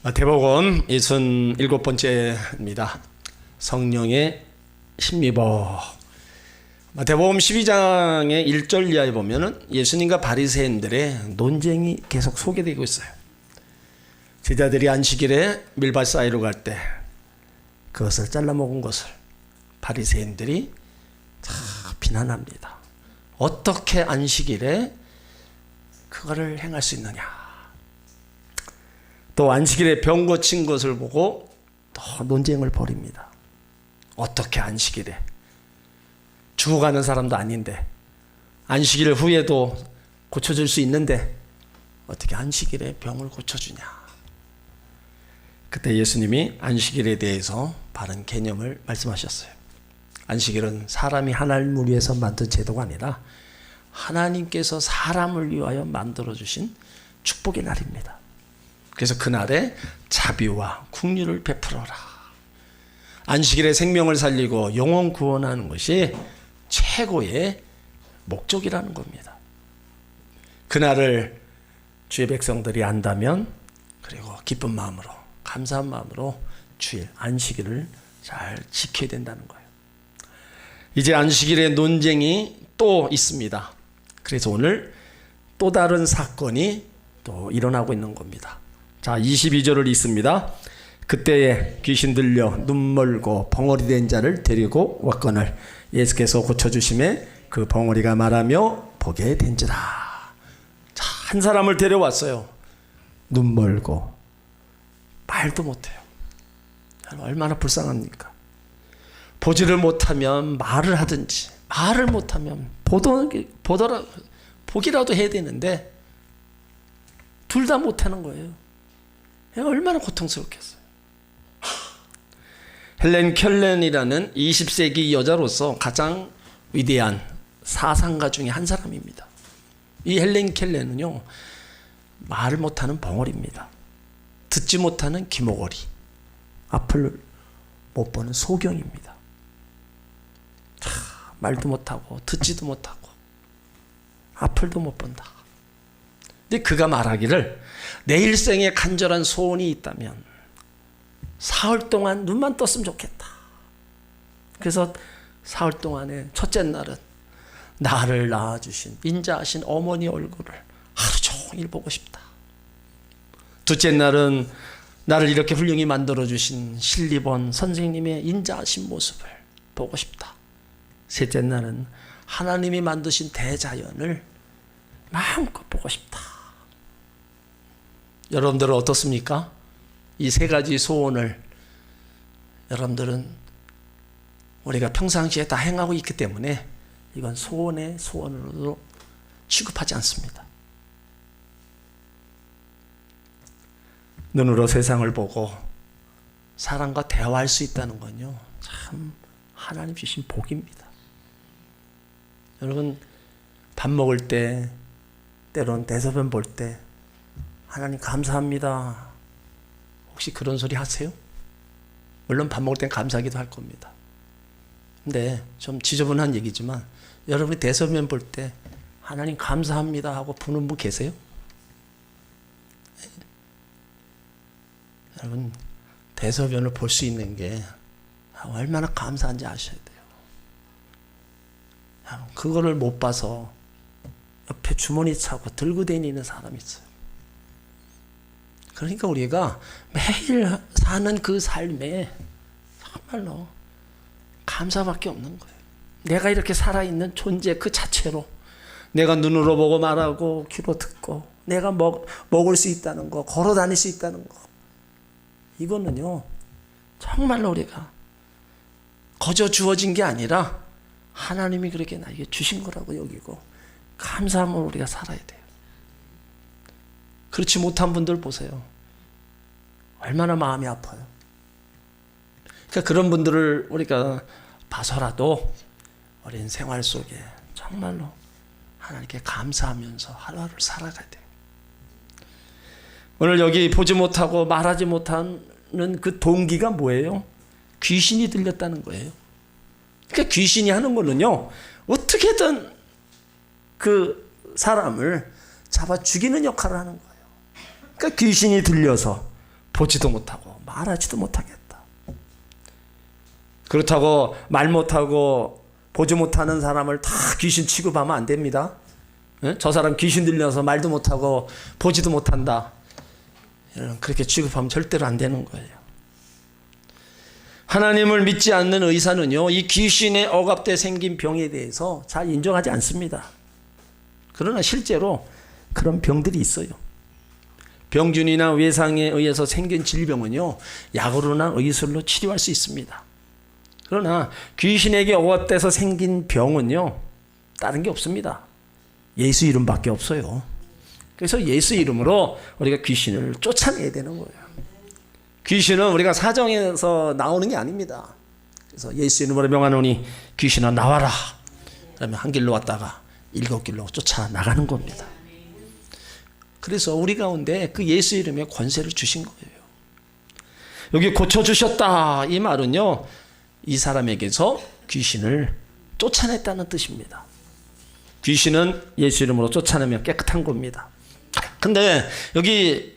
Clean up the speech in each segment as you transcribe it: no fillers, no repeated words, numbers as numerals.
마태복음 67번째입니다. 성령의 심리법. 마태복음 12장의 1절 이하에 보면은 예수님과 바리새인들의 논쟁이 계속 소개되고 있어요. 제자들이 안식일에 밀밭 사이로 갈 때 그것을 잘라 먹은 것을 바리새인들이 다 비난합니다. 어떻게 안식일에 그거를 행할 수 있느냐. 또 안식일에 병 고친 것을 보고 또 논쟁을 벌입니다. 어떻게 안식일에 죽어가는 사람도 아닌데 안식일 후에도 고쳐줄 수 있는데 어떻게 안식일에 병을 고쳐주냐. 그때 예수님이 안식일에 대해서 바른 개념을 말씀하셨어요. 안식일은 사람이 하나님을 위해서 만든 제도가 아니라 하나님께서 사람을 위하여 만들어주신 축복의 날입니다. 그래서 그날에 자비와 긍휼을 베풀어라. 안식일에 생명을 살리고 영혼 구원하는 것이 최고의 목적이라는 겁니다. 그날을 주의 백성들이 안다면 그리고 기쁜 마음으로 감사한 마음으로 주일 안식일을 잘 지켜야 된다는 거예요. 이제 안식일의 논쟁이 또 있습니다. 그래서 오늘 또 다른 사건이 또 일어나고 있는 겁니다. 자, 22절을 읽습니다. 그때에 귀신 들려 눈 멀고 벙어리 된 자를 데리고 왔거늘 예수께서 고쳐주심에 그 벙어리가 말하며 보게 된지라. 자, 한 사람을 데려왔어요. 눈 멀고 말도 못해요. 얼마나 불쌍합니까? 보지를 못하면 말을 하든지 말을 못하면 보기라도 해야 되는데 둘 다 못하는 거예요. 얼마나 고통스럽겠어요. 헬렌 켈렌이라는 20세기 여자로서 가장 위대한 사상가 중에 한 사람입니다. 이 헬렌 켈렌은요, 말을 못하는 벙어리입니다. 듣지 못하는 귀머거리, 앞을 못 보는 소경입니다. 말도 못하고 듣지도 못하고 앞을도 못 본다. 근데 그가 말하기를 내 일생에 간절한 소원이 있다면 사흘 동안 눈만 떴으면 좋겠다. 그래서 사흘 동안에 첫째 날은 나를 낳아주신 인자하신 어머니 얼굴을 하루 종일 보고 싶다. 둘째 날은 나를 이렇게 훌륭히 만들어주신 신리본 선생님의 인자하신 모습을 보고 싶다. 셋째 날은 하나님이 만드신 대자연을 마음껏 보고 싶다. 여러분들은 어떻습니까? 이 세 가지 소원을 여러분들은 우리가 평상시에 다 행하고 있기 때문에 이건 소원의 소원으로 취급하지 않습니다. 눈으로 세상을 보고 사람과 대화할 수 있다는 건요, 참 하나님 주신 복입니다. 여러분, 밥 먹을 때, 때론 대소변 볼 때 하나님 감사합니다. 혹시 그런 소리 하세요? 물론 밥 먹을 땐 감사하기도 할 겁니다. 근데 좀 지저분한 얘기지만 여러분이 대소변 볼 때 하나님 감사합니다 하고 부는 분 계세요? 여러분, 대소변을 볼 수 있는 게 얼마나 감사한지 아셔야 돼요. 그거를 못 봐서 옆에 주머니 차고 들고 다니는 사람이 있어요. 그러니까 우리가 매일 사는 그 삶에 정말로 감사밖에 없는 거예요. 내가 이렇게 살아있는 존재 그 자체로 내가 눈으로 보고 말하고 귀로 듣고 내가 먹을 수 있다는 거, 걸어 다닐 수 있다는 거, 이거는요 정말로 우리가 거저 주어진 게 아니라 하나님이 그렇게 나에게 주신 거라고 여기고 감사함으로 우리가 살아야 돼요. 그렇지 못한 분들 보세요. 얼마나 마음이 아파요. 그러니까 그런 분들을 우리가 봐서라도 우리는 생활 속에 정말로 하나님께 감사하면서 하루하루를 살아가야 돼요. 오늘 여기 보지 못하고 말하지 못하는 그 동기가 뭐예요? 귀신이 들렸다는 거예요. 그러니까 귀신이 하는 거는요, 어떻게든 그 사람을 잡아 죽이는 역할을 하는 거예요. 그러니까 귀신이 들려서 보지도 못하고 말하지도 못하겠다. 그렇다고 말 못하고 보지 못하는 사람을 다 귀신 취급하면 안 됩니다. 저 사람 귀신 들려서 말도 못하고 보지도 못한다. 그렇게 취급하면 절대로 안 되는 거예요. 하나님을 믿지 않는 의사는요, 이 귀신에 억압돼 생긴 병에 대해서 잘 인정하지 않습니다. 그러나 실제로 그런 병들이 있어요. 병균이나 외상에 의해서 생긴 질병은요, 약으로나 의술로 치료할 수 있습니다. 그러나 귀신에게 억압돼서 생긴 병은요, 다른 게 없습니다. 예수 이름밖에 없어요. 그래서 예수 이름으로 우리가 귀신을 쫓아내야 되는 거예요. 귀신은 우리가 사정에서 나오는 게 아닙니다. 그래서 예수 이름으로 명하노니 귀신아 나와라. 그러면 한 길로 왔다가 7길로 쫓아나가는 겁니다. 그래서 우리 가운데 그 예수 이름의 권세를 주신 거예요. 여기 고쳐주셨다 이 말은요, 이 사람에게서 귀신을 쫓아냈다는 뜻입니다. 귀신은 예수 이름으로 쫓아내면 깨끗한 겁니다. 근데 여기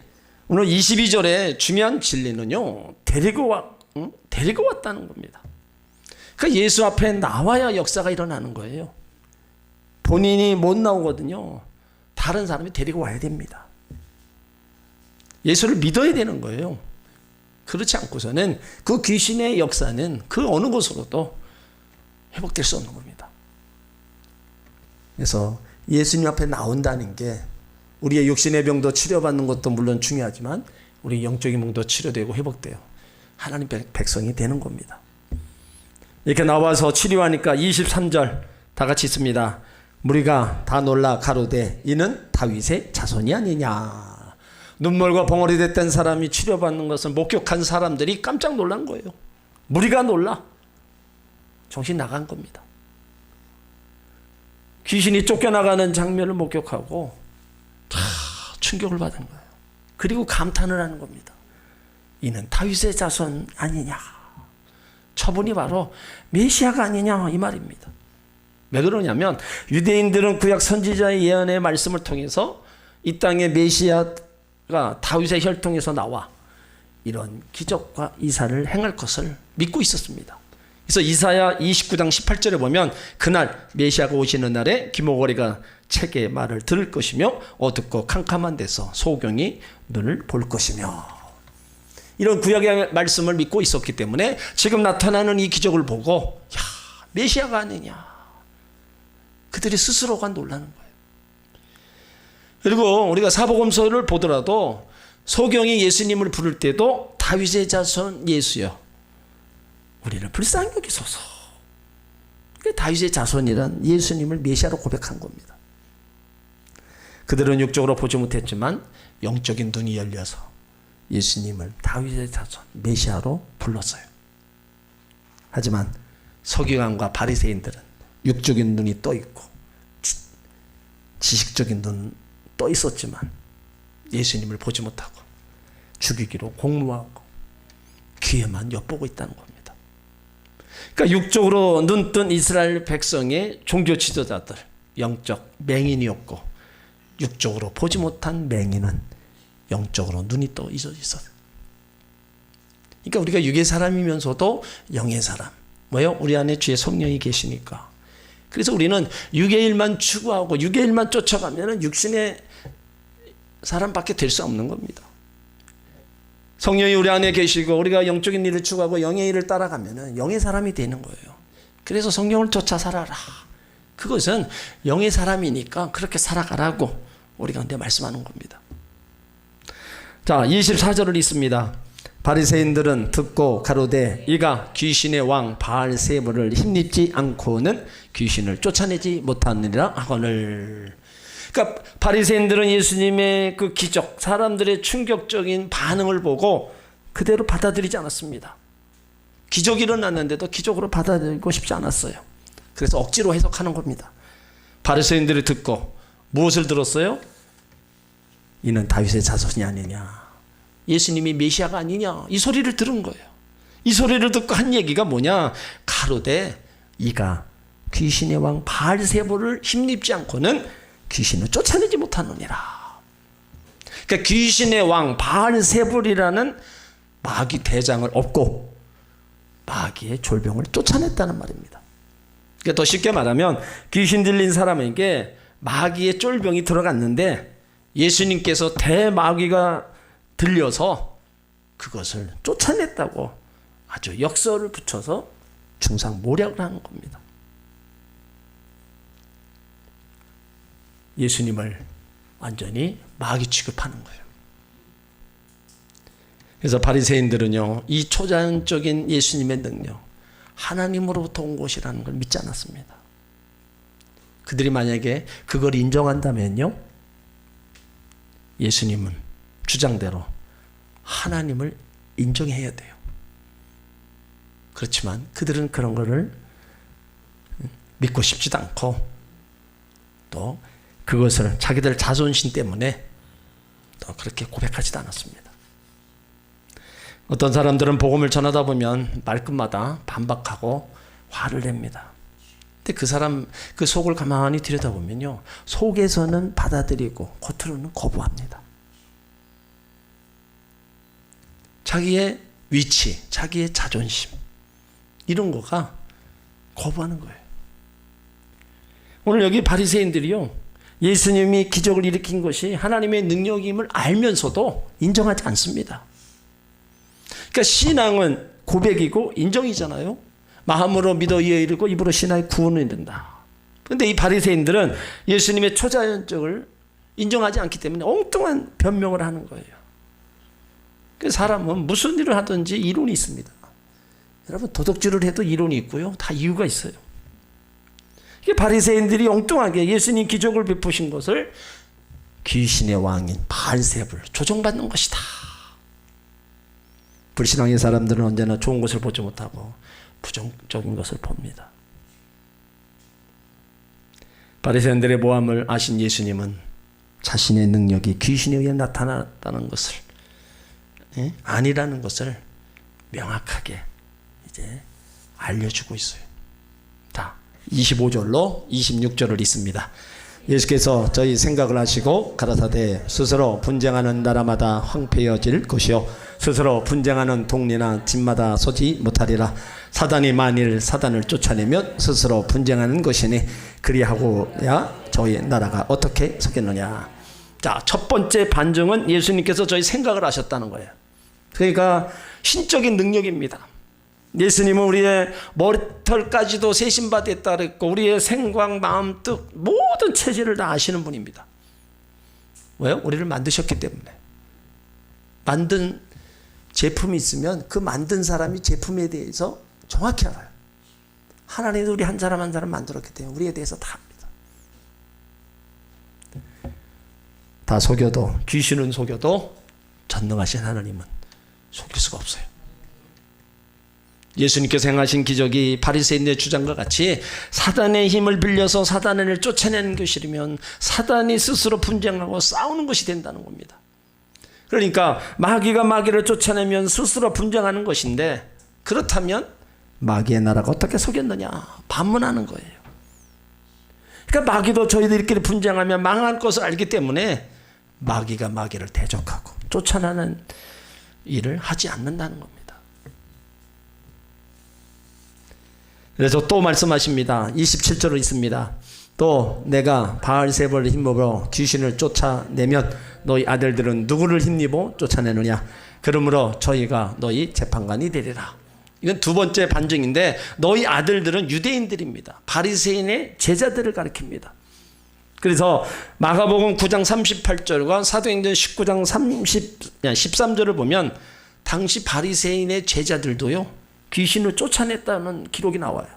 오늘 22절에 중요한 진리는요, 데리고 왔다는 겁니다. 그러니까 예수 앞에 나와야 역사가 일어나는 거예요. 본인이 못 나오거든요. 다른 사람이 데리고 와야 됩니다. 예수를 믿어야 되는 거예요. 그렇지 않고서는 그 귀신의 역사는 그 어느 곳으로도 회복될 수 없는 겁니다. 그래서 예수님 앞에 나온다는 게 우리의 육신의 병도 치료받는 것도 물론 중요하지만 우리 영적인 병도 치료되고 회복돼요. 하나님 백성이 되는 겁니다. 이렇게 나와서 치료하니까 23절 다 같이 있습니다. 무리가 다 놀라 가로되 이는 다윗의 자손이 아니냐. 눈물과 벙어리 됐던 사람이 치료받는 것을 목격한 사람들이 깜짝 놀란 거예요. 무리가 놀라. 정신 나간 겁니다. 귀신이 쫓겨나가는 장면을 목격하고 다 충격을 받은 거예요. 그리고 감탄을 하는 겁니다. 이는 다윗의 자손 아니냐. 저분이 바로 메시아가 아니냐 이 말입니다. 왜 그러냐면 유대인들은 구약 선지자의 예언의 말씀을 통해서 이 땅에 메시아가 다윗의 혈통에서 나와 이런 기적과 이사를 행할 것을 믿고 있었습니다. 그래서 이사야 29장 18절에 보면 그날 메시아가 오시는 날에 기모거리가 책의 말을 들을 것이며 어둡고 캄캄한 데서 소경이 눈을 볼 것이며, 이런 구약의 말씀을 믿고 있었기 때문에 지금 나타나는 이 기적을 보고 야, 메시아가 아니냐, 그들이 스스로가 놀라는 거예요. 그리고 우리가 사복음서를 보더라도 소경이 예수님을 부를 때도 다윗의 자손 예수여 우리를 불쌍히 여기소서. 다윗의 자손이란 예수님을 메시아로 고백한 겁니다. 그들은 육적으로 보지 못했지만 영적인 눈이 열려서 예수님을 다윗의 자손 메시아로 불렀어요. 하지만 서기관과 바리새인들은 육적인 눈이 떠 있고 지식적인 눈 떠 있었지만 예수님을 보지 못하고 죽이기로 공모하고 귀에만 엿보고 있다는 겁니다. 그러니까 육적으로 눈뜬 이스라엘 백성의 종교 지도자들 영적 맹인이었고, 육적으로 보지 못한 맹인은 영적으로 눈이 떠 있었어요. 그러니까 우리가 육의 사람이면서도 영의 사람. 뭐요? 우리 안에 주의 성령이 계시니까. 그래서 우리는 육의 일만 추구하고 육의 일만 쫓아가면 육신의 사람밖에 될 수 없는 겁니다. 성령이 우리 안에 계시고 우리가 영적인 일을 추구하고 영의 일을 따라가면 영의 사람이 되는 거예요. 그래서 성령을 쫓아 살아라. 그것은 영의 사람이니까 그렇게 살아가라고 우리 가운데 말씀하는 겁니다. 자, 24절을 읽습니다. 바리새인들은 듣고 가로되 이가 귀신의 왕 바알세불을 힘입지 않고는 귀신을 쫓아내지 못하느니라 하거늘. 그러니까 바리새인들은 예수님의 그 기적, 사람들의 충격적인 반응을 보고 그대로 받아들이지 않았습니다. 기적이 일어났는데도 기적으로 받아들이고 싶지 않았어요. 그래서 억지로 해석하는 겁니다. 바리새인들이 듣고 무엇을 들었어요? 이는 다윗의 자손이 아니냐, 예수님이 메시아가 아니냐, 이 소리를 들은 거예요. 이 소리를 듣고 한 얘기가 뭐냐, 가로되 이가 귀신의 왕 바알세불을 힘입지 않고는 귀신을 쫓아내지 못하느니라. 그러니까 그러니까 귀신의 왕 바알세불이라는 마귀 대장을 엎고 마귀의 졸병을 쫓아냈다는 말입니다. 그러니까 더 쉽게 말하면 귀신 들린 사람에게 마귀의 쫄병이 들어갔는데 예수님께서 대마귀가 들려서 그것을 쫓아냈다고 아주 역설을 붙여서 중상모략을 하는 겁니다. 예수님을 완전히 마귀 취급하는 거예요. 그래서 바리새인들은요, 이 초자연적인 예수님의 능력, 하나님으로부터 온 것이라는 걸 믿지 않았습니다. 그들이 만약에 그걸 인정한다면요, 예수님은 주장대로 하나님을 인정해야 돼요. 그렇지만 그들은 그런 거를 믿고 싶지도 않고 또 그것을 자기들 자존심 때문에 또 그렇게 고백하지도 않았습니다. 어떤 사람들은 복음을 전하다 보면 말끝마다 반박하고 화를 냅니다. 근데 그 사람 그 속을 가만히 들여다보면요, 속에서는 받아들이고 겉으로는 거부합니다. 자기의 위치, 자기의 자존심, 이런 거가 거부하는 거예요. 오늘 여기 바리새인들이요, 예수님이 기적을 일으킨 것이 하나님의 능력임을 알면서도 인정하지 않습니다. 그러니까 신앙은 고백이고 인정이잖아요. 마음으로 믿어 이에 이르고 입으로 신하의 구원을 이룬다. 그런데 이 바리새인들은 예수님의 초자연적을 인정하지 않기 때문에 엉뚱한 변명을 하는 거예요. 그 사람은 무슨 일을 하든지 이론이 있습니다. 여러분, 도덕질을 해도 이론이 있고요, 다 이유가 있어요. 이게 바리새인들이 엉뚱하게 예수님 기적을 베푸신 것을 귀신의 왕인 바알세불, 조종받는 것이다. 불신앙의 사람들은 언제나 좋은 것을 보지 못하고 부정적인 것을 봅니다. 바리새인들의 모함을 아신 예수님은 자신의 능력이 귀신에 의해 나타났다는 것을, 아니라는 것을 명확하게 이제 알려주고 있어요. 자, 25절로 26절을 읽습니다. 예수께서 저희 생각을 하시고 가라사대 스스로 분쟁하는 나라마다 황폐해질 것이요 스스로 분쟁하는 동네나 집마다 서지 못하리라. 사단이 만일 사단을 쫓아내면 스스로 분쟁하는 것이니 그리하고야 저희 나라가 어떻게 서겠느냐. 자, 첫 번째 반증은 예수님께서 저희 생각을 하셨다는 거예요. 그러니까 신적인 능력입니다. 예수님은 우리의 머리털까지도 세신 바 됐다 그랬고 우리의 생각, 마음, 뜻 모든 체질을 다 아시는 분입니다. 왜요? 우리를 만드셨기 때문에. 만든 제품이 있으면 그 만든 사람이 제품에 대해서 정확히 알아요. 하나님도 우리 한 사람 한 사람 만들었기 때문에 우리에 대해서 다 압니다. 다 속여도, 귀신은 속여도 전능하신 하나님은 속일 수가 없어요. 예수님께서 행하신 기적이 바리새인의 주장과 같이 사단의 힘을 빌려서 사단을 쫓아내는 것이라면 사단이 스스로 분쟁하고 싸우는 것이 된다는 겁니다. 그러니까 마귀가 마귀를 쫓아내면 스스로 분쟁하는 것인데, 그렇다면 마귀의 나라가 어떻게 서겠느냐 반문하는 거예요. 그러니까 마귀도 저희들끼리 분쟁하면 망할 것을 알기 때문에 마귀가 마귀를 대적하고 쫓아내는 일을 하지 않는다는 겁니다. 그래서 또 말씀하십니다. 27절로 있습니다. 또 내가 바알세불을 힘입어 귀신을 쫓아내면 너희 아들들은 누구를 힘입어 쫓아내느냐. 그러므로 저희가 너희 재판관이 되리라. 이건 두 번째 반증인데, 너희 아들들은 유대인들입니다. 바리새인의 제자들을 가리킵니다. 그래서 마가복음 9장 38절과 사도행전 19장 13절을 보면 당시 바리새인의 제자들도요 귀신을 쫓아냈다는 기록이 나와요.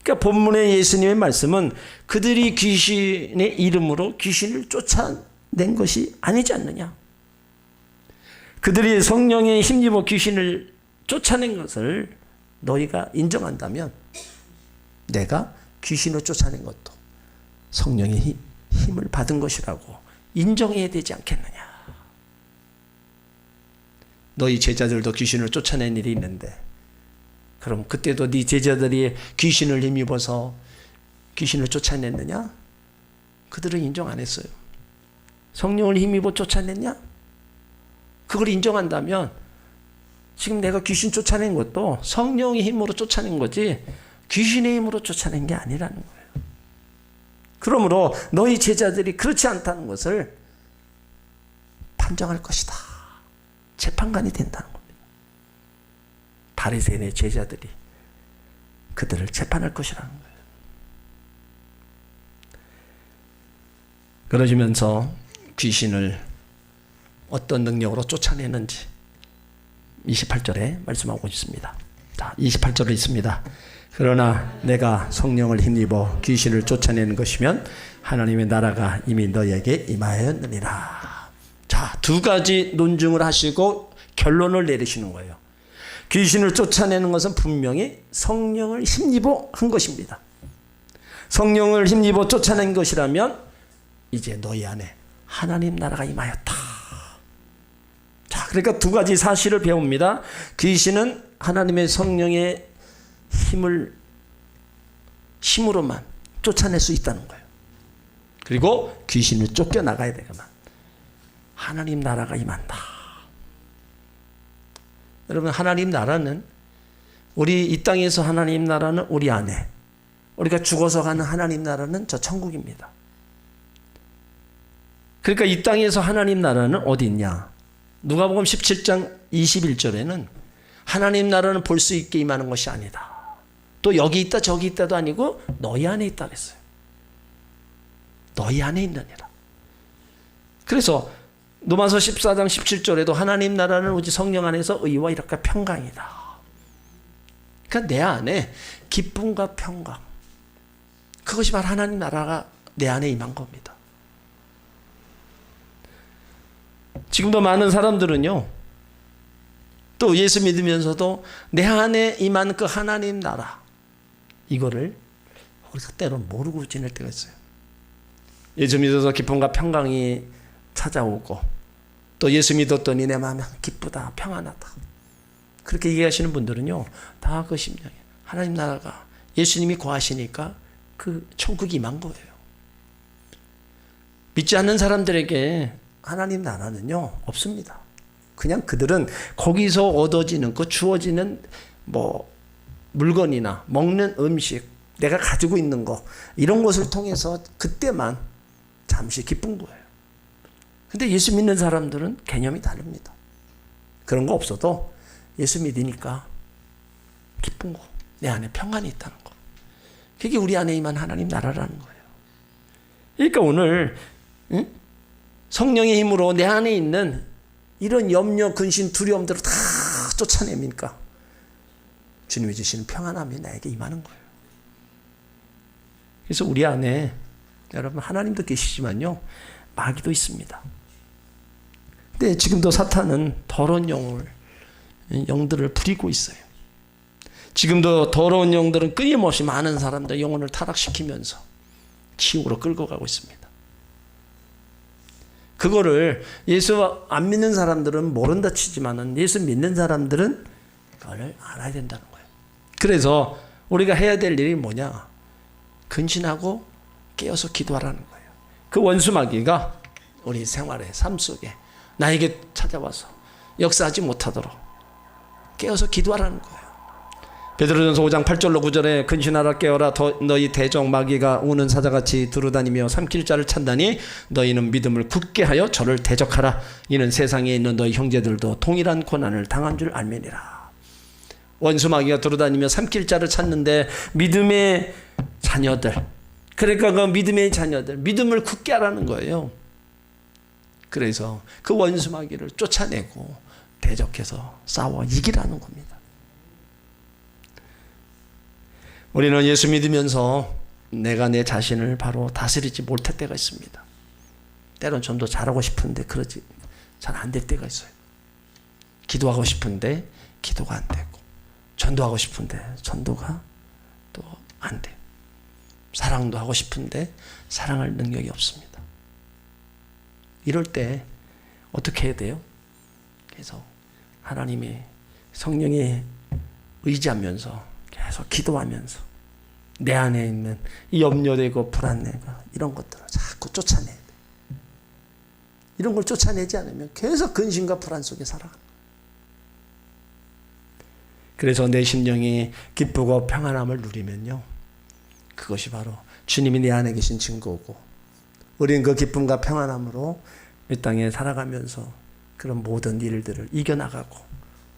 그러니까 본문의 예수님의 말씀은 그들이 귀신의 이름으로 귀신을 쫓아낸 것이 아니지 않느냐. 그들이 성령에 힘입어 귀신을 쫓아낸 것을 너희가 인정한다면 내가 귀신을 쫓아낸 것도 성령의 힘을 받은 것이라고 인정해야 되지 않겠느냐. 너희 제자들도 귀신을 쫓아낸 일이 있는데 그럼 그때도 네 제자들이 귀신을 힘입어서 귀신을 쫓아냈느냐? 그들은 인정 안 했어요. 성령을 힘입어 쫓아냈냐? 그걸 인정한다면 지금 내가 귀신 쫓아낸 것도 성령의 힘으로 쫓아낸 거지 귀신의 힘으로 쫓아낸 게 아니라는 거예요. 그러므로 너희 제자들이 그렇지 않다는 것을 판정할 것이다. 재판관이 된다는 겁니다. 바리새인의 제자들이 그들을 재판할 것이라는 거예요. 그러시면서 귀신을 어떤 능력으로 쫓아내는지 28절에 말씀하고 있습니다. 자, 28절에 있습니다. 그러나 내가 성령을 힘입어 귀신을 쫓아내는 것이면 하나님의 나라가 이미 너희에게 임하였느니라. 자, 두 가지 논증을 하시고 결론을 내리시는 거예요. 귀신을 쫓아내는 것은 분명히 성령을 힘입어 한 것입니다. 성령을 힘입어 쫓아낸 것이라면 이제 너희 안에 하나님 나라가 임하였다. 자, 그러니까 두 가지 사실을 배웁니다. 귀신은 하나님의 성령의 힘으로만 쫓아낼 수 있다는 거예요. 그리고 귀신을 쫓겨나가야 되거나 하나님 나라가 임한다. 여러분, 하나님 나라는 우리 이 땅에서 하나님 나라는 우리 안에, 우리가 죽어서 가는 하나님 나라는 저 천국입니다. 그러니까 이 땅에서 하나님 나라는 어디 있냐? 누가복음 17장 21절에는 하나님 나라는 볼 수 있게 임하는 것이 아니다. 또 여기 있다 저기 있다도 아니고 너희 안에 있다 그랬어요. 너희 안에 있느니라. 그래서 로마서 14장 17절에도 하나님 나라는 오직 성령 안에서 의와 이렇게 평강이다. 그러니까 내 안에 기쁨과 평강, 그것이 바로 하나님 나라가 내 안에 임한 겁니다. 지금도 많은 사람들은요, 또 예수 믿으면서도 내 안에 임한 그 하나님 나라, 이거를 우리가 때로는 모르고 지낼 때가 있어요. 예수 믿어서 기쁨과 평강이 찾아오고 또 예수 믿었더니 내 마음이 기쁘다, 평안하다, 그렇게 얘기하시는 분들은요, 다 그 심령이에요. 하나님 나라가 예수님이 거하시니까 그 천국이 임한 거예요. 믿지 않는 사람들에게 하나님 나라는요 없습니다. 그냥 그들은 거기서 얻어지는 그 주어지는 뭐 물건이나 먹는 음식, 내가 가지고 있는 거, 이런 것을 통해서 그때만 잠시 기쁜 거예요. 근데 예수 믿는 사람들은 개념이 다릅니다. 그런 거 없어도 예수 믿으니까 기쁜 거, 내 안에 평안이 있다는 거, 그게 우리 안에 임한 하나님 나라라는 거예요. 그러니까 오늘 성령의 힘으로 내 안에 있는 이런 염려, 근심, 두려움들을 다 쫓아내니까 주님이 주시는 평안함이 나에게 임하는 거예요. 그래서 우리 안에 여러분 하나님도 계시지만요, 마귀도 있습니다. 근데 지금도 사탄은 더러운 영들을 부리고 있어요. 지금도 더러운 영들은 끊임없이 많은 사람들 영혼을 타락시키면서 지옥으로 끌고 가고 있습니다. 그거를 예수 안 믿는 사람들은 모른다 치지만은 예수 믿는 사람들은 그걸 알아야 된다는 거예요. 그래서 우리가 해야 될 일이 뭐냐? 근신하고 깨어서 기도하라는 거예요. 그 원수 마귀가 우리 생활의 삶 속에 나에게 찾아와서 역사하지 못하도록 깨어서 기도하라는 거예요. 베드로전서 5장 8절로 9절에 근신하라 깨어라 너희 대적 마귀가 우는 사자같이 두루다니며 삼킬 자를 찾다니 너희는 믿음을 굳게 하여 저를 대적하라. 이는 세상에 있는 너희 형제들도 동일한 고난을 당한 줄 알매니라. 원수 마귀가 두루다니며 삼킬 자를 찾는데 믿음의 자녀들, 그러니까 그 믿음의 자녀들, 믿음을 굳게 하라는 거예요. 그래서 그 원수 마귀를 쫓아내고 대적해서 싸워 이기라는 겁니다. 우리는 예수 믿으면서 내가 내 자신을 바로 다스리지 못할 때가 있습니다. 때론 좀 더 잘하고 싶은데 그러지 잘 안 될 때가 있어요. 기도하고 싶은데 기도가 안 되고, 전도하고 싶은데 전도가 또 안 돼요. 사랑도 하고 싶은데 사랑할 능력이 없습니다. 이럴 때 어떻게 해야 돼요? 그래서 하나님의 성령에 의지하면서 계속 기도하면서 내 안에 있는 이 염려되고 불안해가 이런 것들을 자꾸 쫓아내야 돼. 이런 걸 쫓아내지 않으면 계속 근심과 불안 속에 살아갑니다. 그래서 내 심령이 기쁘고 평안함을 누리면요, 그것이 바로 주님이 내 안에 계신 증거고, 우리는 그 기쁨과 평안함으로 이 땅에 살아가면서 그런 모든 일들을 이겨나가고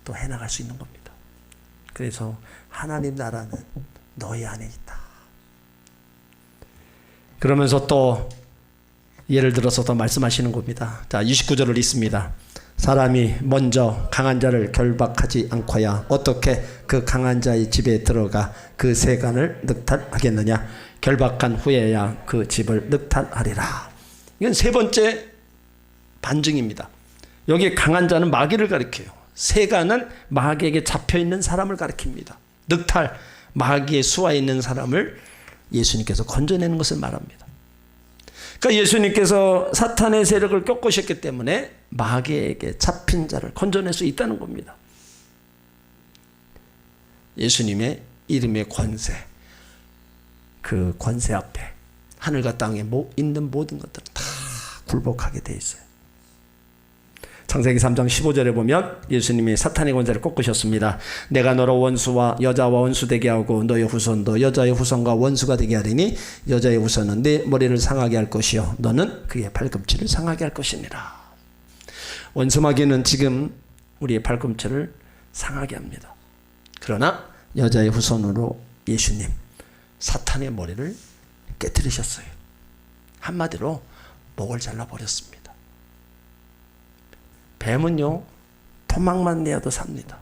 또 해나갈 수 있는 겁니다. 그래서 하나님 나라는 너희 안에 있다. 그러면서 또 예를 들어서 더 말씀하시는 겁니다. 자, 29절을 읽습니다. 사람이 먼저 강한 자를 결박하지 않고야 어떻게 그 강한 자의 집에 들어가 그 세간을 늑탈하겠느냐. 결박한 후에야 그 집을 늑탈하리라. 이건 세 번째 반증입니다. 여기 강한 자는 마귀를 가리켜요. 세간은 마귀에게 잡혀있는 사람을 가리킵니다. 늑탈, 마귀의 수하에 있는 사람을 예수님께서 건져내는 것을 말합니다. 그러니까 예수님께서 사탄의 세력을 꺾으셨기 때문에 마귀에게 잡힌 자를 건져낼 수 있다는 겁니다. 예수님의 이름의 권세, 그 권세 앞에 하늘과 땅에 있는 모든 것들은 다 굴복하게 돼 있어요. 창세기 3장 15절에 보면 예수님이 사탄의 권세를 꺾으셨습니다. 내가 너로 원수와 여자와 원수 되게 하고 너의 후손도 여자의 후손과 원수가 되게 하리니 여자의 후손은 네 머리를 상하게 할 것이요 너는 그의 발꿈치를 상하게 할 것이니라. 원수 마귀는 지금 우리의 발꿈치를 상하게 합니다. 그러나 여자의 후손으로 예수님 사탄의 머리를 깨뜨리셨어요. 한마디로 목을 잘라버렸습니다. 뱀은요, 토막만 내어도 삽니다.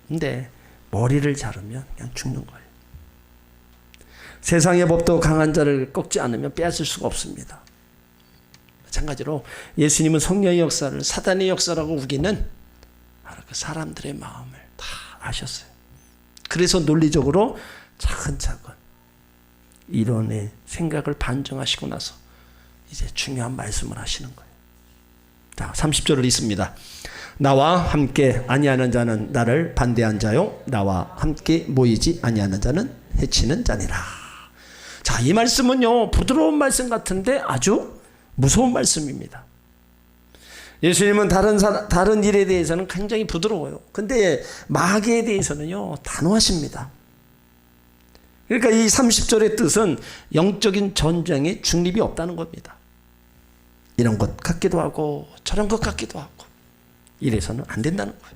근데 머리를 자르면 그냥 죽는 거예요. 세상의 법도 강한 자를 꺾지 않으면 빼앗을 수가 없습니다. 마찬가지로 예수님은 성령의 역사를 사단의 역사라고 우기는 바로 그 사람들의 마음을 다 아셨어요. 그래서 논리적으로 차근차근 이론의 생각을 반증하시고 나서 이제 중요한 말씀을 하시는 거예요. 자, 30절을 읽습니다. 나와 함께 아니하는 자는 나를 반대한 자요 나와 함께 모이지 아니하는 자는 해치는 자니라. 자, 이 말씀은요 부드러운 말씀 같은데 아주 무서운 말씀입니다. 예수님은 다른 일에 대해서는 굉장히 부드러워요. 근데 마귀에 대해서는요 단호하십니다. 그러니까 이 30절의 뜻은 영적인 전쟁에 중립이 없다는 겁니다. 이런 것 같기도 하고 저런 것 같기도 하고 이래서는 안 된다는 거예요.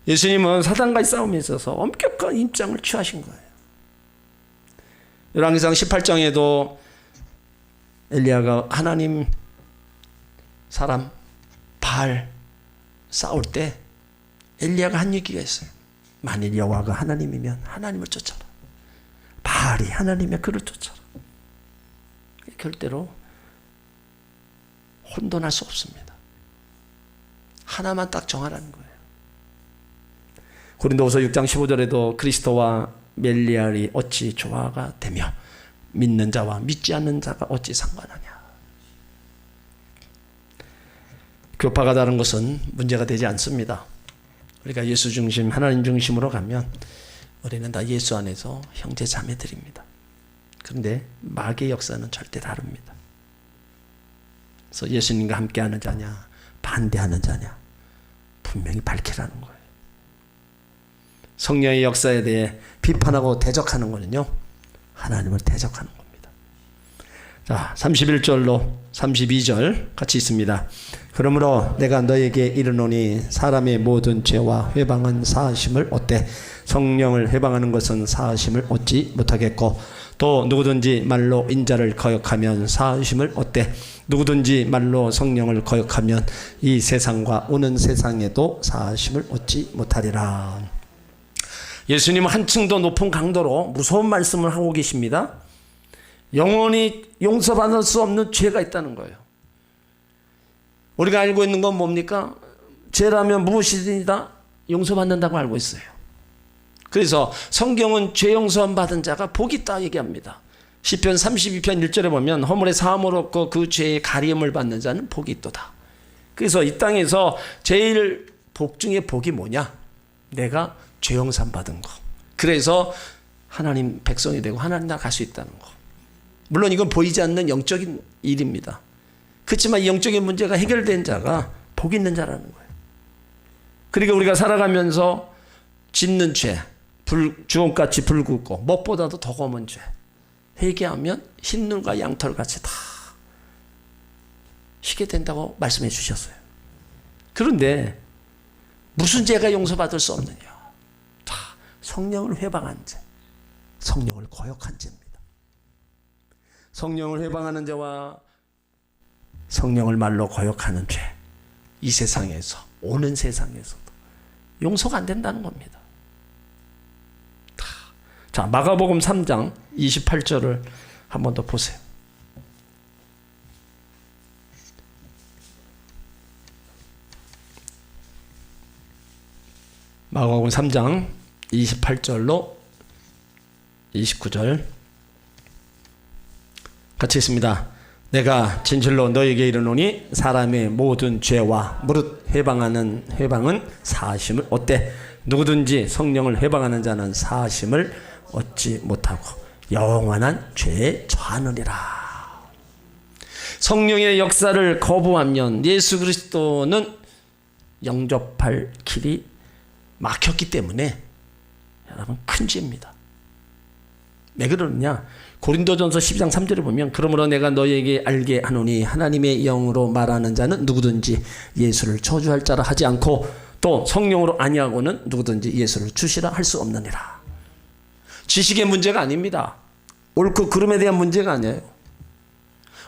예수님은 사단과의 싸움에 있어서 엄격한 입장을 취하신 거예요. 열왕기상 18장에도 엘리야가 하나님 사람 바알 싸울 때 엘리야가 한 얘기가 있어요. 만일 여호와가 하나님이면 하나님을 쫓아라. 바알이 하나님의 그를 쫓아라. 절대로 혼돈할 수 없습니다. 하나만 딱 정하라는 거예요. 고린도후서 6장 15절에도 그리스도와 멜리알이 어찌 조화가 되며 믿는 자와 믿지 않는 자가 어찌 상관하냐. 교파가 다른 것은 문제가 되지 않습니다. 우리가 예수 중심, 하나님 중심으로 가면 우리는 다 예수 안에서 형제 자매들입니다. 그런데 마귀의 역사는 절대 다릅니다. 그래서 예수님과 함께하는 자냐 반대하는 자냐 분명히 밝히라는 거예요. 성령의 역사에 대해 비판하고 대적하는 거는요 하나님을 대적하는 겁니다. 자, 31절로 32절 같이 있습니다. 그러므로 내가 너에게 이르노니 사람의 모든 죄와 회방은 사하심을 얻되 성령을 회방하는 것은 사하심을 얻지 못하겠고 또 누구든지 말로 인자를 거역하면 사하심을 얻되 누구든지 말로 성령을 거역하면 이 세상과 오는 세상에도 사하심을 얻지 못하리라. 예수님은 한층 더 높은 강도로 무서운 말씀을 하고 계십니다. 영원히 용서받을 수 없는 죄가 있다는 거예요. 우리가 알고 있는 건 뭡니까? 죄라면 무엇이든지 다 용서받는다고 알고 있어요. 그래서 성경은 죄 용서 받은 자가 복이 있다 얘기합니다. 시편 32편 1절에 보면 허물의 사함을 얻고 그 죄의 가리움을 받는 자는 복이 있도다. 그래서 이 땅에서 제일 복 중에 복이 뭐냐? 내가 죄 용서 받은 거. 그래서 하나님 백성이 되고 하나님 나라 갈 수 있다는 거. 물론 이건 보이지 않는 영적인 일입니다. 그렇지만 영적인 문제가 해결된 자가 복 있는 자라는 거예요. 그러니까 우리가 살아가면서 짓는 죄, 주홍같이 붉고 무엇보다도 더 검은 죄, 회개하면 흰눈과 양털같이 다 쉬게 된다고 말씀해 주셨어요. 그런데 무슨 죄가 용서받을 수 없느냐? 다 성령을 회방한 죄, 성령을 거역한 죄입니다. 성령을 회방하는 죄와 성령을 말로 거역하는 죄, 이 세상에서, 오는 세상에서도 용서가 안 된다는 겁니다. 자, 마가복음 3장 28절을 한 번 더 보세요. 마가복음 3장 28절로 29절 같이 있습니다. 내가 진실로 너에게 이르노니 사람의 모든 죄와 무릇 회방은 사하심을 어때? 누구든지 성령을 회방하는 자는 사하심을 얻지 못하고 영원한 죄에 처하느니라. 성령의 역사를 거부하면 예수 그리스도는 영접할 길이 막혔기 때문에 여러분 큰 죄입니다. 왜 그러느냐? 고린도전서 12장 3절에 보면 그러므로 내가 너희에게 알게 하노니 하나님의 영으로 말하는 자는 누구든지 예수를 저주할 자라 하지 않고 또 성령으로 아니하고는 누구든지 예수를 주시라 할 수 없느니라. 지식의 문제가 아닙니다. 옳고 그름에 대한 문제가 아니에요.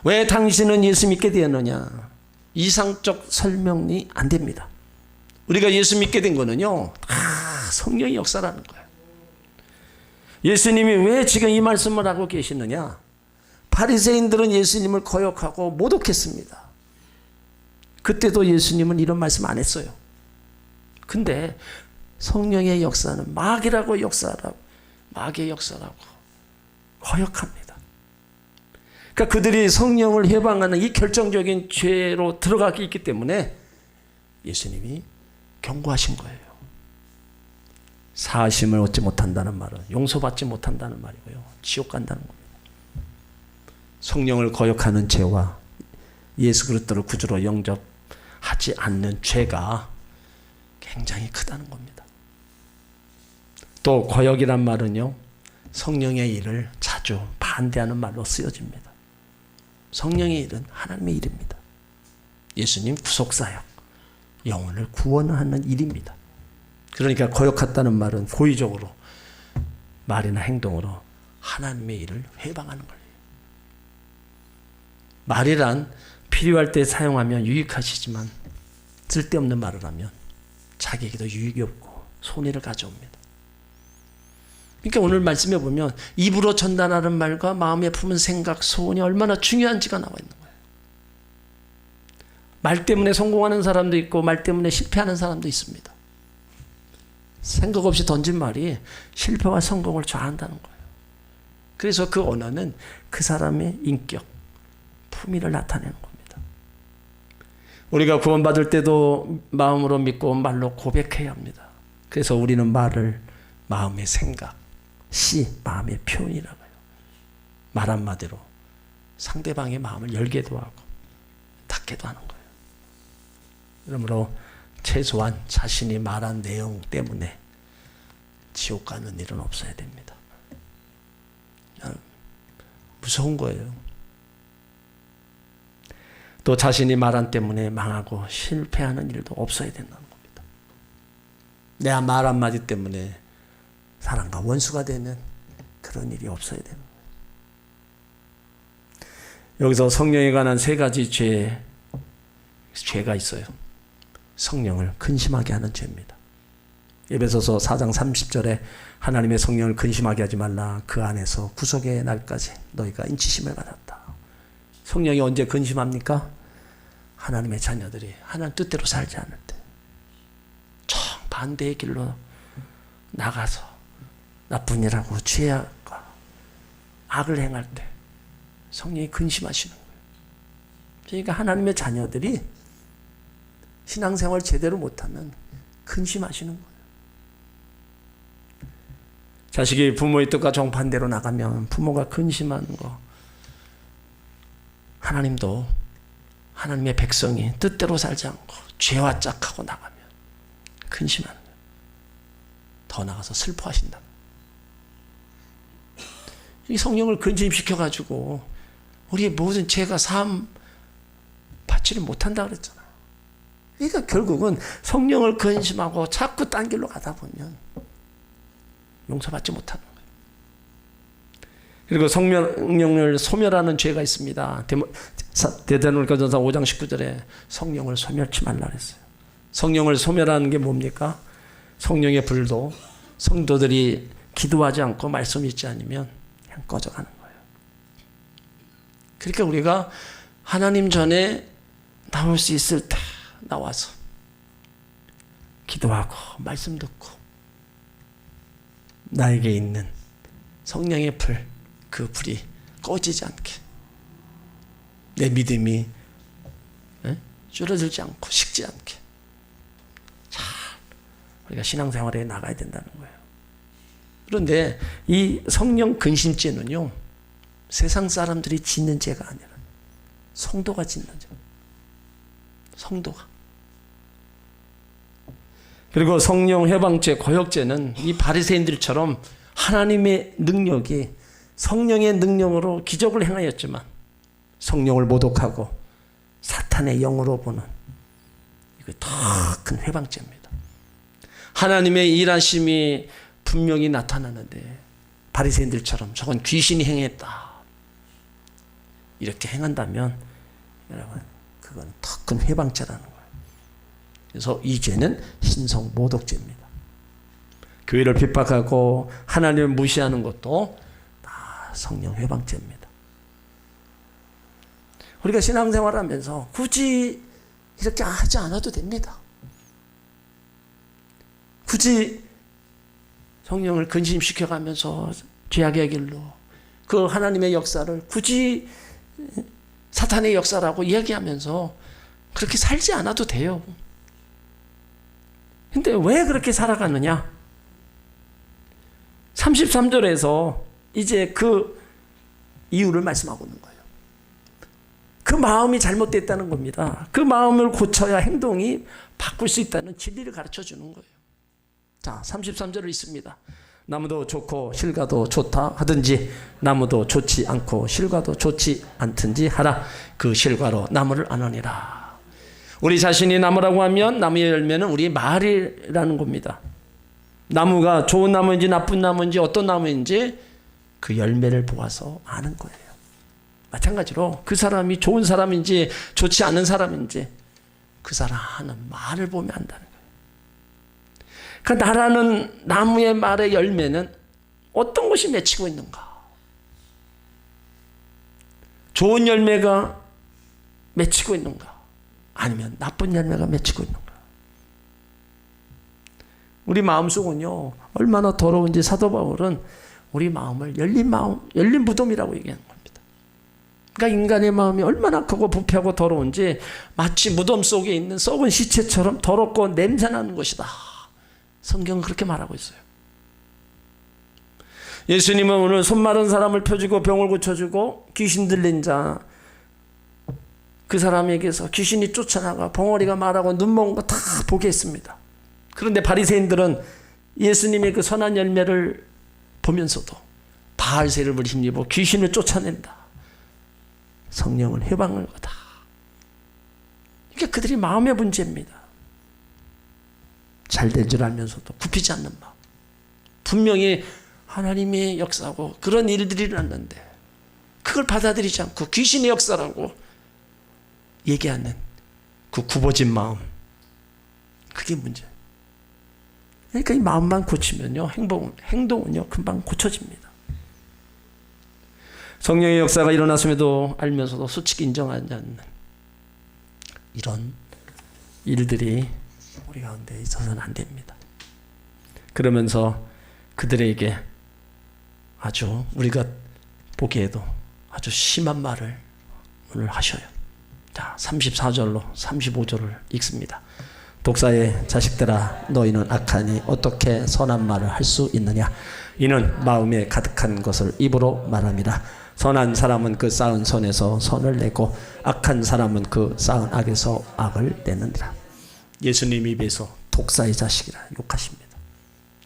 왜 당신은 예수 믿게 되었느냐? 이상적 설명이 안 됩니다. 우리가 예수 믿게 된 거는요, 성령의 역사라는 거예요. 예수님이 왜 지금 이 말씀을 하고 계시느냐? 바리새인들은 예수님을 거역하고 모독했습니다. 그때도 예수님은 이런 말씀 안 했어요. 근데 성령의 역사는 마귀의 역사라고 거역합니다. 그러니까 그들이 성령을 해방하는 이 결정적인 죄로 들어가기 있기 때문에 예수님이 경고하신 거예요. 사하심을 얻지 못한다는 말은 용서받지 못한다는 말이고요. 지옥 간다는 겁니다. 성령을 거역하는 죄와 예수 그리스도를 구주로 영접하지 않는 죄가 굉장히 크다는 겁니다. 또 거역이란 말은요, 성령의 일을 자주 반대하는 말로 쓰여집니다. 성령의 일은 하나님의 일입니다. 예수님 구속사역, 영혼을 구원하는 일입니다. 그러니까 거역했다는 말은 고의적으로 말이나 행동으로 하나님의 일을 회방하는 거예요. 말이란 필요할 때 사용하면 유익하시지만 쓸데없는 말을 하면 자기에게도 유익이 없고 손해를 가져옵니다. 그러니까 오늘 말씀해 보면 입으로 전달하는 말과 마음에 품은 생각, 소원이 얼마나 중요한지가 나와 있는 거예요. 말 때문에 성공하는 사람도 있고 말 때문에 실패하는 사람도 있습니다. 생각 없이 던진 말이 실패와 성공을 좌우한다는 거예요. 그래서 그 언어는 그 사람의 인격, 품위를 나타내는 겁니다. 우리가 구원받을 때도 마음으로 믿고 말로 고백해야 합니다. 그래서 우리는 말을 마음의 생각, 마음의 표현이라고 해요. 말 한마디로 상대방의 마음을 열게도 하고 닫게도 하는 거예요. 그러므로 최소한 자신이 말한 내용 때문에 지옥 가는 일은 없어야 됩니다. 무서운 거예요. 또 자신이 말한 때문에 망하고 실패하는 일도 없어야 된다는 겁니다. 내 말 한마디 때문에 사람과 원수가 되는 그런 일이 없어야 되는 거예요. 여기서 성령에 관한 세 가지 죄가 있어요. 성령을 근심하게 하는 죄입니다. 에베소서 4장 30절에 하나님의 성령을 근심하게 하지 말라. 그 안에서 구속의 날까지 너희가 인치심을 받았다. 성령이 언제 근심합니까? 하나님의 자녀들이 하나님 뜻대로 살지 않을 때, 정반대의 길로 나가서 나쁜 일하고 죄악과 악을 행할 때 성령이 근심하시는 거예요. 그러니까 하나님의 자녀들이 신앙생활 제대로 못하면 근심하시는 거예요. 자식이 부모의 뜻과 정반대로 나가면 부모가 근심하는 거 하나님도 하나님의 백성이 뜻대로 살지 않고 죄와 짝하고 나가면 근심하는 거예요. 더 나가서 슬퍼하신다. 이 성령을 근심시켜가지고 우리의 모든 죄가 사함 받지를 못한다 그랬잖아. 그러니까 결국은 성령을 근심하고 자꾸 딴 길로 가다 보면 용서받지 못하는 거예요. 그리고 성령을 소멸하는 죄가 있습니다. 데살로니가전서 5장 19절에 성령을 소멸치 말라 그랬어요. 성령을 소멸하는 게 뭡니까? 성령의 불도 성도들이 기도하지 않고 말씀 읽지 않으면 그냥 꺼져가는 거예요. 그러니까 우리가 하나님 전에 나올 수 있을 때 나와서 기도하고 말씀 듣고 나에게 있는 성령의 불, 그 불이 꺼지지 않게 내 믿음이 줄어들지 않고 식지 않게 잘 우리가 신앙생활에 나가야 된다는 거예요. 그런데 이 성령 근심죄는요, 세상 사람들이 짓는 죄가 아니라 성도가 짓는 죄. 성도가. 그리고 성령 해방죄, 거역죄는 이 바리새인들처럼 하나님의 능력이 성령의 능력으로 기적을 행하였지만 성령을 모독하고 사탄의 영으로 보는 이거 더 큰 해방죄입니다. 하나님의 일하심이 분명히 나타나는데 바리새인들처럼 저건 귀신이 행했다 이렇게 행한다면 여러분 그건 더 큰 해방죄라는 거예요. 그래서 이 죄는 신성 모독죄입니다. 교회를 핍박하고 하나님을 무시하는 것도 다 성령 해방죄입니다. 우리가 신앙생활하면서 굳이 이렇게 하지 않아도 됩니다. 굳이 성령을 근심시켜가면서 죄악의 길로 그 하나님의 역사를 굳이 사탄의 역사라고 이야기하면서 그렇게 살지 않아도 돼요. 근데 왜 그렇게 살아가느냐? 33절에서 이제 그 이유를 말씀하고 있는 거예요. 그 마음이 잘못됐다는 겁니다. 그 마음을 고쳐야 행동이 바꿀 수 있다는 진리를 가르쳐 주는 거예요. 자, 33절을 읽습니다. 나무도 좋고 실과도 좋다 하든지 나무도 좋지 않고 실과도 좋지 않든지 하라. 그 실과로 나무를 아느니라. 우리 자신이 나무라고 하면 나무의 열매는 우리 말이라는 겁니다. 나무가 좋은 나무인지 나쁜 나무인지 어떤 나무인지 그 열매를 보아서 아는 거예요. 마찬가지로 그 사람이 좋은 사람인지 좋지 않은 사람인지 그 사람 하는 말을 보면 안다는 거예요. 그 나라는 나무의 말의 열매는 어떤 것이 맺히고 있는가? 좋은 열매가 맺히고 있는가? 아니면 나쁜 열매가 맺히고 있는가? 우리 마음속은요 얼마나 더러운지 사도 바울은 우리 마음을 열린 마음, 열린 무덤이라고 얘기하는 겁니다. 그러니까 인간의 마음이 얼마나 크고 부패하고 더러운지 마치 무덤 속에 있는 썩은 시체처럼 더럽고 냄새나는 것이다. 성경은 그렇게 말하고 있어요. 예수님은 오늘 손 마른 사람을 펴주고 병을 고쳐주고 귀신 들린 자 그 사람에게서 귀신이 쫓아나가 벙어리가 말하고 눈먼 거 다 보게 했습니다. 그런데 바리새인들은 예수님의 그 선한 열매를 보면서도 바알세립을 힘입어 귀신을 쫓아낸다. 성령을 해방한 거다. 이게 그들이 마음의 문제입니다. 잘된 줄 알면서도 굽히지 않는 마음. 분명히 하나님의 역사고 그런 일들이 일어났는데 그걸 받아들이지 않고 귀신의 역사라고 얘기하는 그 굽어진 마음, 그게 문제예요. 그러니까 이 마음만 고치면요 행동은요 금방 고쳐집니다. 성령의 역사가 일어났음에도 알면서도 솔직히 인정하지 않는 이런 일들이 우리 가운데 있어서는 안 됩니다. 그러면서 그들에게 아주 우리가 보기에도 아주 심한 말을 오늘 하셔요. 자, 34절로 35절을 읽습니다. 독사의 자식들아 너희는 악하니 어떻게 선한 말을 할 수 있느냐? 이는 마음에 가득한 것을 입으로 말함이라. 선한 사람은 그 쌓은 선에서 선을 내고 악한 사람은 그 쌓은 악에서 악을 내느니라. 예수님 입에서 독사의 자식이라 욕하십니다.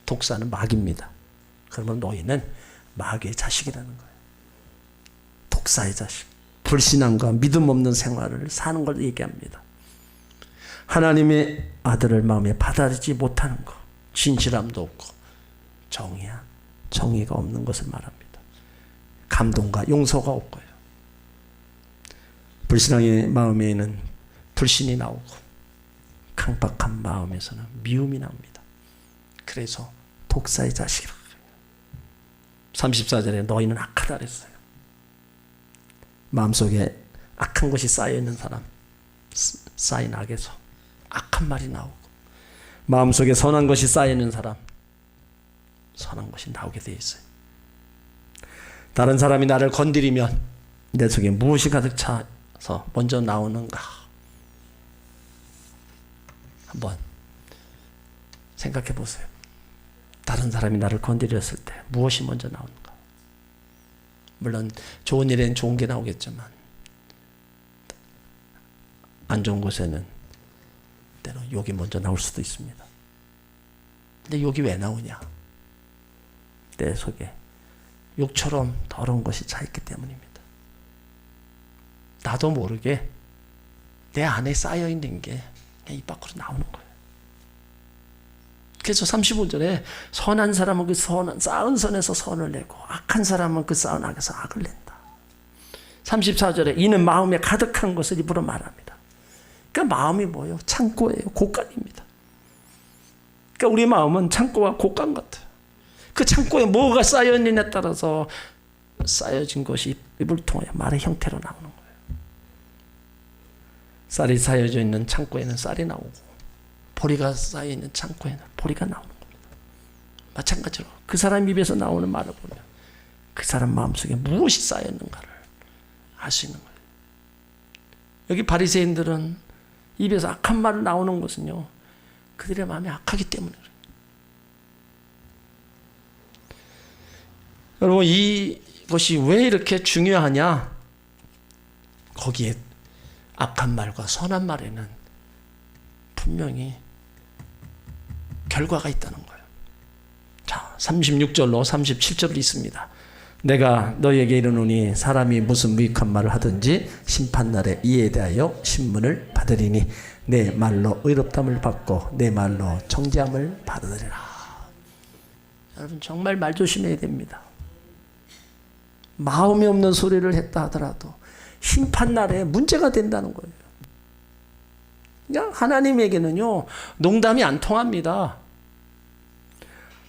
독사는 마귀입니다. 그러면 너희는 마귀의 자식이라는 거예요. 독사의 자식. 불신앙과 믿음 없는 생활을 사는 걸 얘기합니다. 하나님의 아들을 마음에 받아들이지 못하는 것, 진실함도 없고 정의가 없는 것을 말합니다. 감동과 용서가 없고요. 불신앙의 마음에는 불신이 나오고 강박한 마음에서는 미움이 나옵니다. 그래서 독사의 자식이라고 해요. 34절에 너희는 악하다 그랬어요. 마음속에 악한 것이 쌓여있는 사람, 쌓인 악에서 악한 말이 나오고, 마음속에 선한 것이 쌓여있는 사람, 선한 것이 나오게 되어 있어요. 다른 사람이 나를 건드리면 내 속에 무엇이 가득 차서 먼저 나오는가? 한번 생각해 보세요. 다른 사람이 나를 건드렸을 때 무엇이 먼저 나오는가? 물론 좋은 일엔 좋은 게 나오겠지만 안 좋은 곳에는 때로 욕이 먼저 나올 수도 있습니다. 근데 욕이 왜 나오냐? 내 속에 욕처럼 더러운 것이 차있기 때문입니다. 나도 모르게 내 안에 쌓여있는 게 입 밖으로 나오는 거예요. 그래서 35절에 선한 사람은 그 쌓은 선에서 선을 내고 악한 사람은 그 쌓은 악에서 악을 낸다. 34절에 이는 마음에 가득한 것을 입으로 말합니다. 그러니까 마음이 뭐예요? 창고예요. 곳간입니다. 그러니까 우리 마음은 창고와 곳간 같아요. 그 창고에 뭐가 쌓여있느냐에 따라서 쌓여진 것이 입을 통해 말의 형태로 나오는 거예요. 쌀이 쌓여져 있는 창고에는 쌀이 나오고 보리가 쌓여있는 창고에는 보리가 나오는 겁니다. 마찬가지로 그 사람 입에서 나오는 말을 보면 그 사람 마음속에 무엇이 쌓여있는가를 알 수 있는 거예요. 여기 바리새인들은 입에서 악한 말을 나오는 것은요, 그들의 마음이 악하기 때문에 그래요. 여러분, 이것이 왜 이렇게 중요하냐? 거기에 악한 말과 선한 말에는 분명히 결과가 있다는 거예요. 자, 36절로 37절을 읽습니다. 내가 너희에게 이르노니 사람이 무슨 무익한 말을 하든지 심판날에 이에 대하여 신문을 받으리니 내 말로 의롭담을 받고 내 말로 정죄함을 받으리라. 여러분, 정말 말 조심해야 됩니다. 마음이 없는 소리를 했다 하더라도 심판날에 문제가 된다는 거예요. 그냥 하나님에게는요, 농담이 안 통합니다.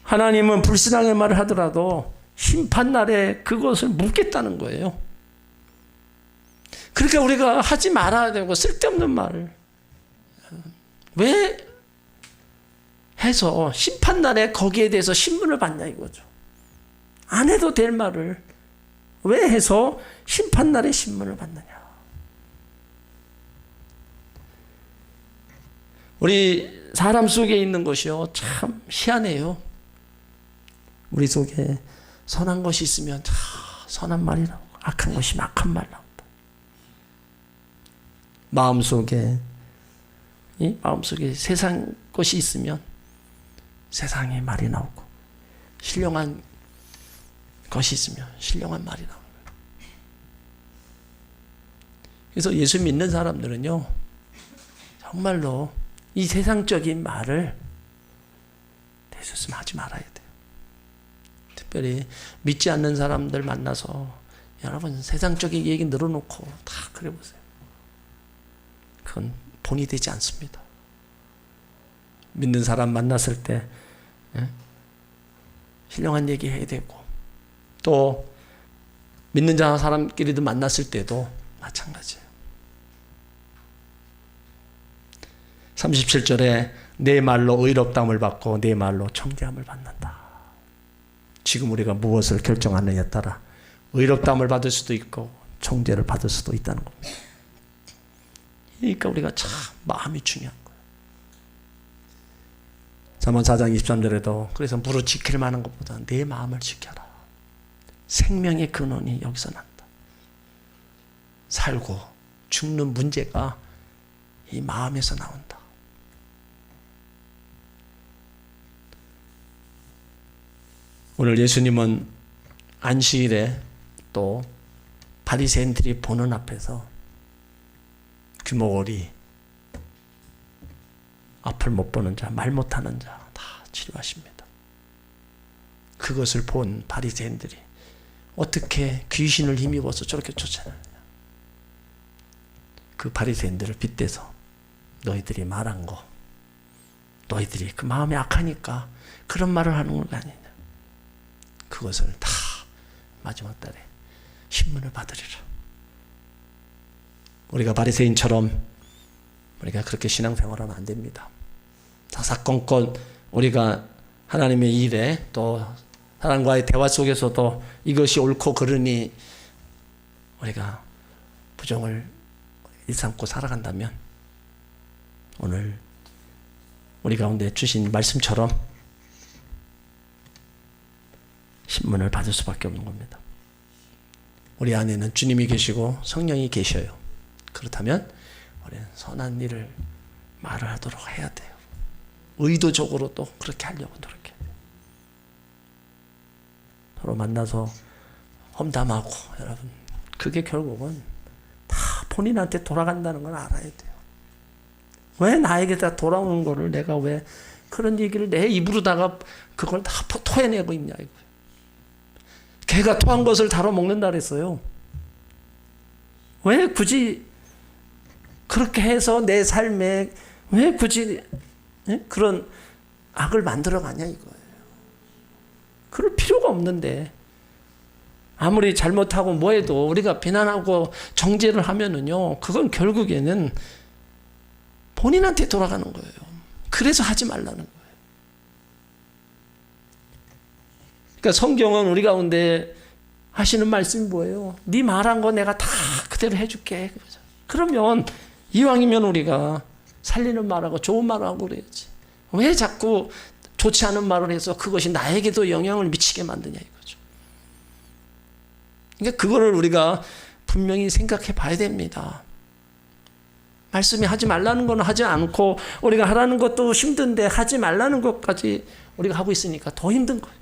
하나님은 불신앙의 말을 하더라도 심판날에 그것을 묻겠다는 거예요. 그러니까 우리가 하지 말아야 되고 쓸데없는 말을 왜 해서 심판날에 거기에 대해서 신문을 받냐 이거죠. 안 해도 될 말을 왜 해서 심판날에 신문을 받느냐. 우리 사람 속에 있는 것이요, 참 희한해요. 우리 속에 선한 것이 있으면 선한 말이 나오고 악한 것이 악한 말 나온다. 마음속에 세상 것이 있으면 세상의 말이 나오고 신령한 것이 있으면 신령한 말이 나오는 거예요. 그래서 예수 믿는 사람들은요, 정말로 이 세상적인 말을 대수스면 하지 말아야 돼요. 특별히 믿지 않는 사람들 만나서 여러분 세상적인 얘기 늘어놓고 다 그래 보세요. 그건 본이 되지 않습니다. 믿는 사람 만났을 때 신령한 얘기 해야 되고, 또 믿는 사람끼리도 만났을 때도 마찬가지예요. 37절에 내 말로 의롭다함을 받고 내 말로 정죄함을 받는다. 지금 우리가 무엇을 결정하느냐에 따라 의롭다함을 받을 수도 있고 정죄를 받을 수도 있다는 겁니다. 그러니까 우리가 참 마음이 중요한 거예요. 잠언 4장 23절에도 그래서 무릇 지킬 만한 것보다 내 마음을 지켜라. 생명의 근원이 여기서 난다. 살고 죽는 문제가 이 마음에서 나온다. 오늘 예수님은 안식일에 또 바리새인들이 보는 앞에서 귀머거리, 앞을 못 보는 자, 말 못하는 자 다 치료하십니다. 그것을 본 바리새인들이 어떻게 귀신을 힘입어서 저렇게 쫓아내느냐. 그 바리새인들을 빗대서 너희들이 말한 거, 너희들이 그 마음이 악하니까 그런 말을 하는 건 아니냐. 그것을 다 마지막 달에 신문을 받으리라. 우리가 바리새인처럼 우리가 그렇게 신앙생활하면 안 됩니다. 사사건건 우리가 하나님의 일에 또 사람과의 대화 속에서도 이것이 옳고 그르니 우리가 부정을 일삼고 살아간다면 오늘 우리 가운데 주신 말씀처럼 신문을 받을 수밖에 없는 겁니다. 우리 안에는 주님이 계시고 성령이 계셔요. 그렇다면 우리는 선한 일을 말을 하도록 해야 돼요. 의도적으로 또 그렇게 하려고 노력해야 돼요. 서로 만나서 험담하고 여러분 그게 결국은 다 본인한테 돌아간다는 걸 알아야 돼요. 왜 나에게 다 돌아오는 거를 내가 왜 그런 얘기를 내 입으로다가 그걸 다 토해내고 있냐 이거예요. 개가 토한 것을 다뤄 먹는다 그랬어요. 왜 굳이 그렇게 해서 내 삶에 왜 굳이 그런 악을 만들어가냐 이거예요. 그럴 필요가 없는데 아무리 잘못하고 뭐해도 우리가 비난하고 정죄를 하면은요 그건 결국에는 본인한테 돌아가는 거예요. 그래서 하지 말라는 거예요. 그러니까 성경은 우리 가운데 하시는 말씀이 뭐예요? 네 말한 거 내가 다 그대로 해줄게. 그러면 이왕이면 우리가 살리는 말하고 좋은 말하고 그래야지. 왜 자꾸 좋지 않은 말을 해서 그것이 나에게도 영향을 미치게 만드냐 이거죠. 그러니까 그거를 우리가 분명히 생각해 봐야 됩니다. 말씀이 하지 말라는 건 하지 않고 우리가 하라는 것도 힘든데 하지 말라는 것까지 우리가 하고 있으니까 더 힘든 거예요.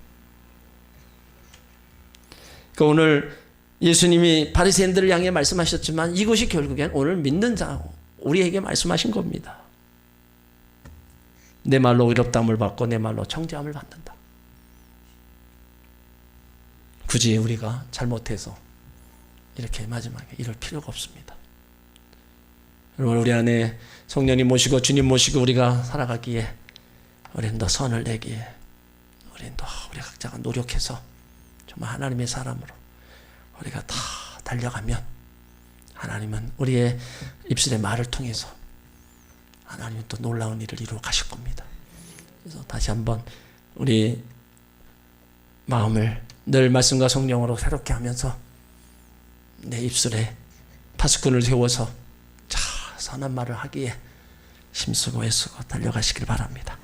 그러니까 오늘 예수님이 바리새인들을 향해 말씀하셨지만 이것이 결국엔 오늘 믿는 자 우리에게 말씀하신 겁니다. 내 말로 의롭다함을 받고 내 말로 정죄함을 받는다. 굳이 우리가 잘못해서 이렇게 마지막에 이럴 필요가 없습니다. 여러분 우리 안에 성령이 모시고 주님 모시고 우리가 살아가기에 우리는 더 선을 내기에 우리는 더 우리 각자가 노력해서 정말 하나님의 사람으로 우리가 다 달려가면 하나님은 우리의 입술의 말을 통해서 하나님은 또 놀라운 일을 이루어 가실 겁니다. 그래서 다시 한번 우리 마음을 늘 말씀과 성령으로 새롭게 하면서 내 입술에 파수꾼을 세워서 선한 말을 하기에 힘쓰고 애쓰고 달려가시길 바랍니다.